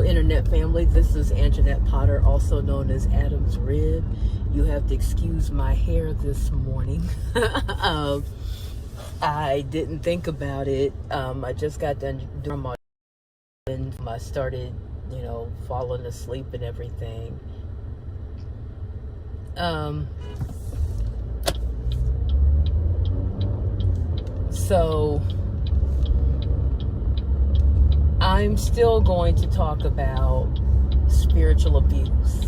internet family, this is Anjanette Potter, also known as Adam's Rib. You have to excuse my hair this morning. I didn't think about it. I just got done doing my, and I started, falling asleep and everything. So I'm still going to talk about spiritual abuse.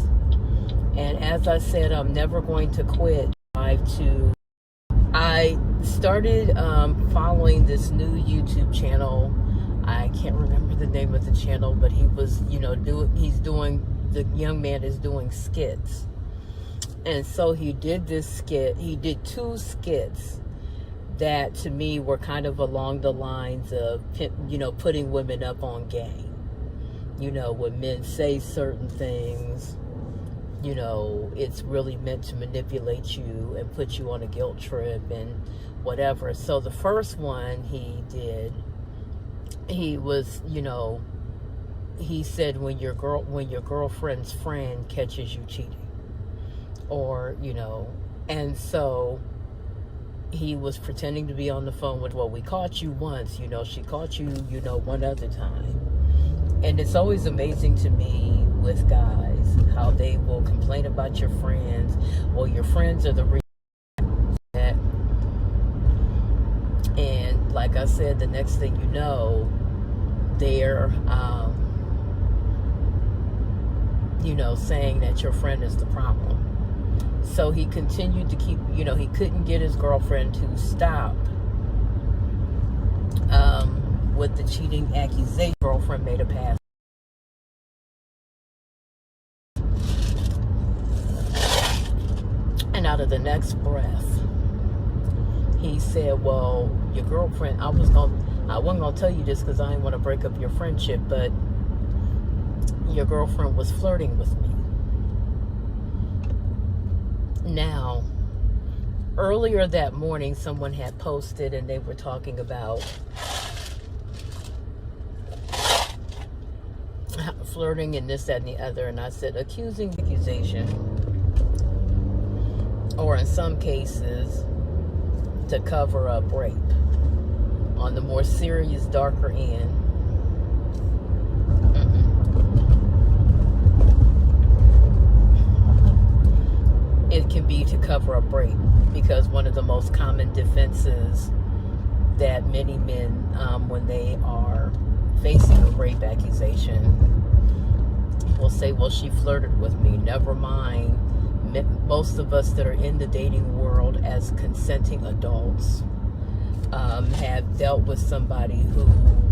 And as I said, I'm never going to quit. I started following this new YouTube channel. I can't remember the name of the channel, but he was, the young man is doing skits. And so he did this skit. He did 2 skits that to me were kind of along the lines of, putting women up on game. When men say certain things, it's really meant to manipulate you and put you on a guilt trip and whatever. So the first one he did, he was, he said when your girlfriend's friend catches you cheating, or, and so he was pretending to be on the phone with, well, we caught you once, she caught you, one other time. And it's always amazing to me with guys how they will complain about your friends. Well, your friends are the reason that. And like I said, the next thing you know, they're, saying that your friend is the problem. So he continued to keep, he couldn't get his girlfriend to stop with the cheating accusation. Girlfriend made a pass. And out of the next breath, he said, well, your girlfriend, I wasn't going to tell you this because I didn't want to break up your friendship, but your girlfriend was flirting with me. Now, earlier that morning, someone had posted and they were talking about flirting and this, that, and the other. And I said, accusation, or in some cases, to cover up rape. On the more serious, darker end, it can be to cover up rape, because one of the most common defenses that many men, when they are facing a rape accusation, will say, well, she flirted with me. Never mind, most of us that are in the dating world as consenting adults have dealt with somebody who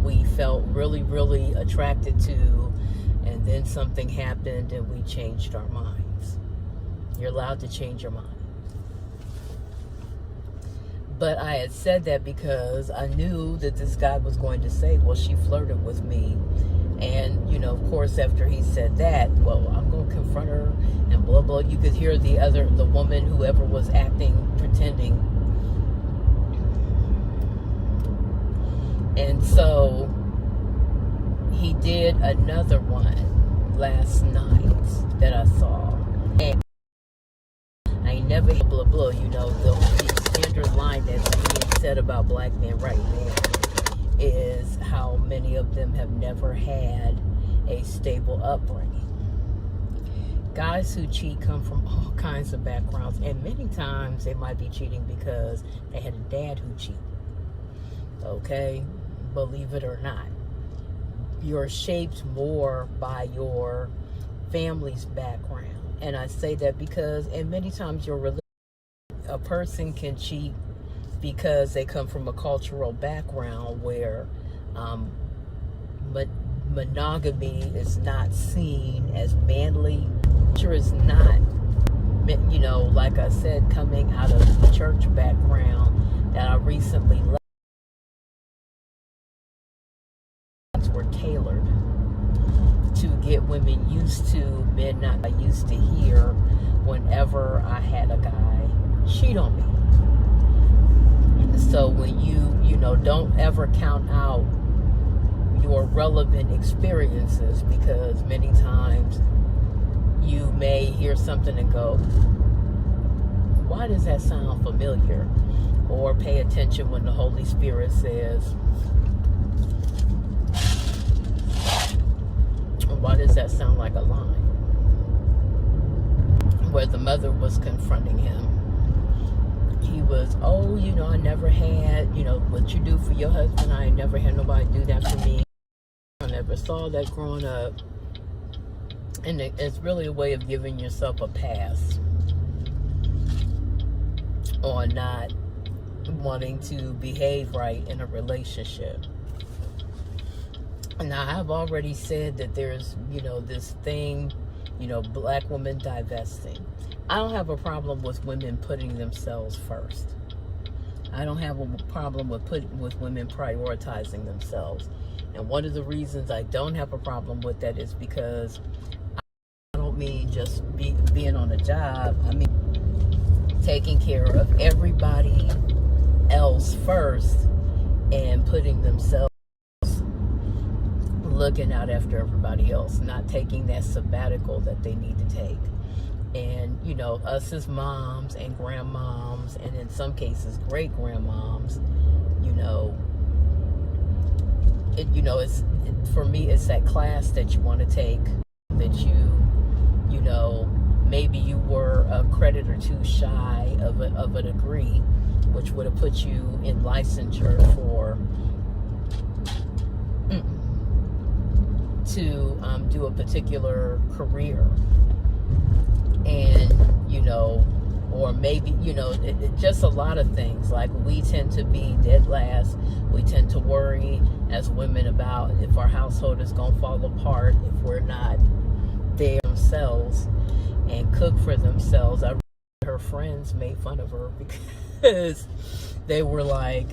we felt really, really attracted to, and then something happened and we changed our minds. You're allowed to change your mind. But I had said that because I knew that this guy was going to say, well, she flirted with me. And, of course, after he said that, well, I'm going to confront her and blah, blah. You could hear the woman, whoever was pretending. And so he did another one last night that I saw. And I never blah, blah, the standard line that's being said about black men right now is how many of them have never had a stable upbringing. Guys who cheat come from all kinds of backgrounds, and many times they might be cheating because they had a dad who cheated. Okay? Believe it or not. You're shaped more by your family's background. And I say that because, and many times a person can cheat because they come from a cultural background where monogamy is not seen as manly. Culture is not, like I said, coming out of the church background that I recently left, were tailored to get women used to men not I used to hear whenever I had a guy cheat on me. So when you don't ever count out your relevant experiences, because many times you may hear something and go, why does that sound familiar? Or pay attention when the Holy Spirit says, why does that sound like a line? Where the mother was confronting him. He was, oh, I never had, what you do for your husband, I never had nobody do that for me. I never saw that growing up. And it's really a way of giving yourself a pass on not wanting to behave right in a relationship. Now, I've already said that there's, this thing, black women divesting. I don't have a problem with women putting themselves first. I don't have a problem with women prioritizing themselves. And one of the reasons I don't have a problem with that is because I don't mean just being on a job. I mean taking care of everybody else first and putting themselves, looking out after everybody else, not taking that sabbatical that they need to take. And us as moms and grandmoms, and in some cases great grandmoms, it's for me, it's that class that you want to take, that maybe you were a credit or two shy of a degree, which would have put you in licensure to do a particular career. And or maybe just a lot of things. Like, we tend to be dead last. We tend to worry as women about if our household is gonna fall apart if we're not there themselves and cook for themselves. Her friends made fun of her because they were like,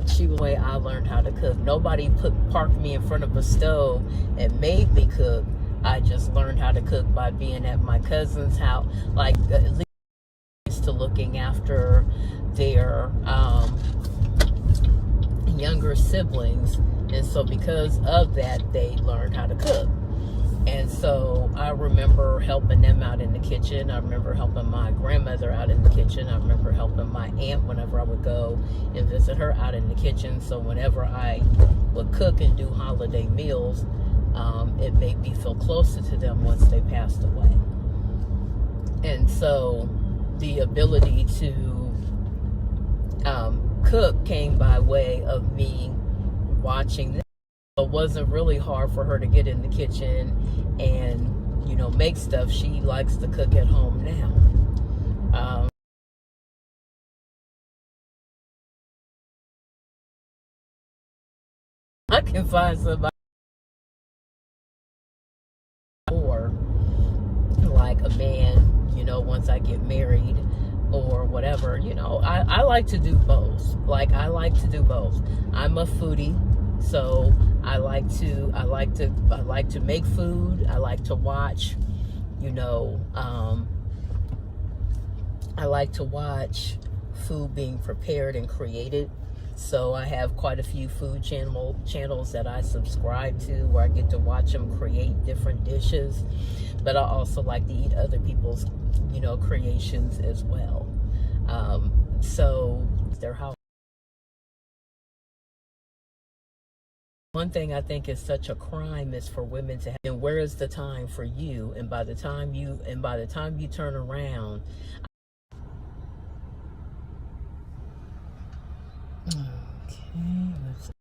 she was the way I learned how to cook. Nobody parked me in front of a stove and made me cook. I just learned how to cook by being at my cousin's house, like at least to looking after their younger siblings. And so because of that, they learned how to cook. And so I remember helping them out in the kitchen. I remember helping my grandmother out in the kitchen. I remember helping my aunt whenever I would go and visit her out in the kitchen. So whenever I would cook and do holiday meals, it made me feel closer to them once they passed away. And so the ability to cook came by way of me watching them. It wasn't really hard for her to get in the kitchen and make stuff. She likes to cook at home now. I can find somebody, or like a man, once I get married or whatever. I like to do both. I like to do both. I'm a foodie, so I like to make food. I like to watch, I like to watch food being prepared and created. So I have quite a few food channels that I subscribe to, where I get to watch them create different dishes. But I also like to eat other people's, creations as well. So their house. One thing I think is such a crime is for women to have, and where is the time for you? And by the time you turn around, okay, let's